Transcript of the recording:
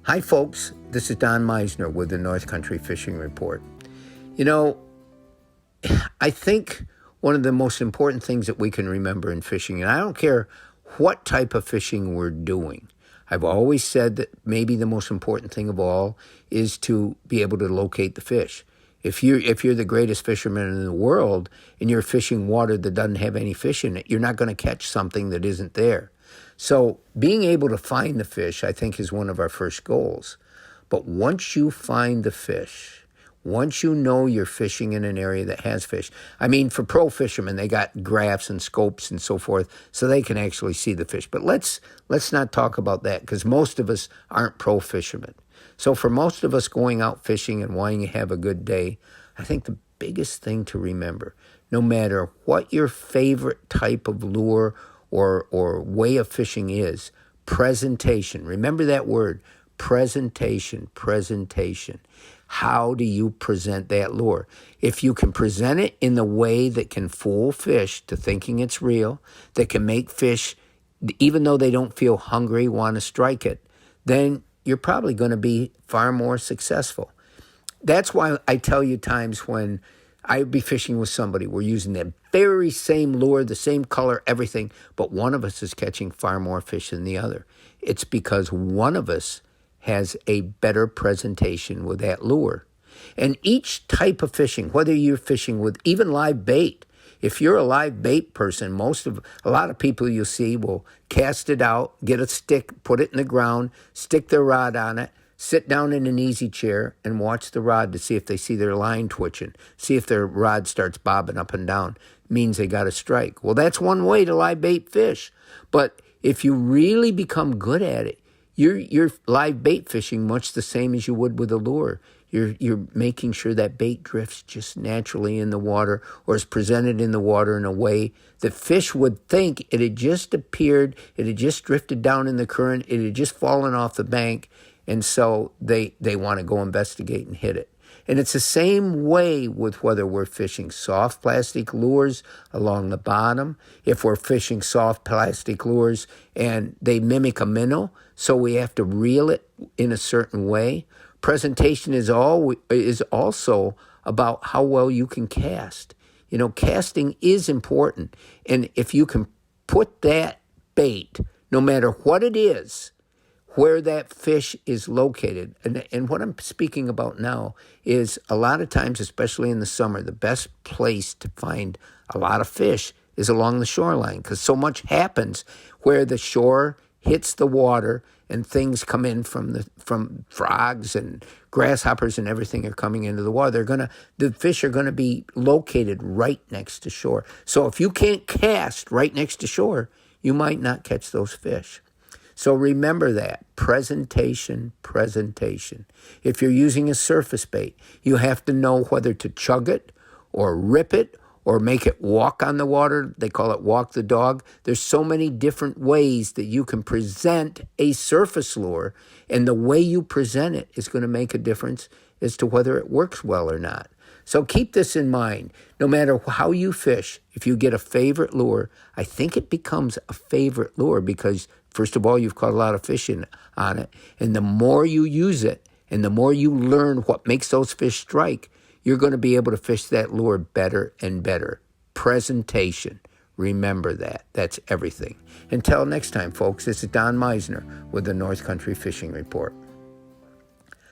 Hi, folks. This is Don Meisner with the North Country Fishing Report. You know, I think one of the most important things that we can remember in fishing, and I don't care what type of fishing we're doing, I've always said that maybe the most important thing of all is to be able to locate the fish. If you're the greatest fisherman in the world and you're fishing water that doesn't have any fish in it, you're not going to catch something that isn't there. So being able to find the fish, I think, is one of our first goals. But once you find the fish, once you know you're fishing in an area that has fish, I mean, for pro fishermen, they got graphs and scopes and so forth, so they can actually see the fish. But let's not talk about that, because most of us aren't pro fishermen. So for most of us going out fishing and wanting to have a good day, I think the biggest thing to remember, no matter what your favorite type of lure or way of fishing is, presentation. Remember that word, presentation. How do you present that lure? If you can present it in the way that can fool fish to thinking it's real, that can make fish, even though they don't feel hungry, want to strike it, then you're probably going to be far more successful. That's why I tell you times when I'd be fishing with somebody, we're using the very same lure, the same color, everything, but one of us is catching far more fish than the other. It's because one of us has a better presentation with that lure. And each type of fishing, whether you're fishing with even live bait, if you're a live bait person, a lot of people you'll see will cast it out, get a stick, put it in the ground, stick their rod on it, sit down in an easy chair and watch the rod to see if they see their line twitching, see if their rod starts bobbing up and down. Means they got a strike. Well, that's one way to live bait fish. But if you really become good at it, you're live bait fishing much the same as you would with a lure. You're making sure that bait drifts just naturally in the water or is presented in the water in a way that fish would think it had just appeared, it had just drifted down in the current, it had just fallen off the bank, and so they want to go investigate and hit it. And it's the same way with whether we're fishing soft plastic lures along the bottom, if we're fishing soft plastic lures and they mimic a minnow, so we have to reel it in a certain way. Presentation is also about how well you can cast. You know, casting is important. And if you can put that bait, no matter what it is, where that fish is located. And what I'm speaking about now is a lot of times, especially in the summer, the best place to find a lot of fish is along the shoreline, because so much happens where the shore hits the water and things come in from frogs and grasshoppers and everything are coming into the water. The fish are going to be located right next to shore. So if you can't cast right next to shore, you might not catch those fish. So remember that, presentation. If you're using a surface bait, you have to know whether to chug it or rip it or make it walk on the water. They call it walk the dog. There's so many different ways that you can present a surface lure, and the way you present it is going to make a difference as to whether it works well or not. So keep this in mind. No matter how you fish, if you get a favorite lure, I think it becomes a favorite lure because, first of all, you've caught a lot of fish on it. And the more you use it and the more you learn what makes those fish strike, you're going to be able to fish that lure better and better. Presentation. Remember that. That's everything. Until next time, folks, this is Don Meisner with the North Country Fishing Report.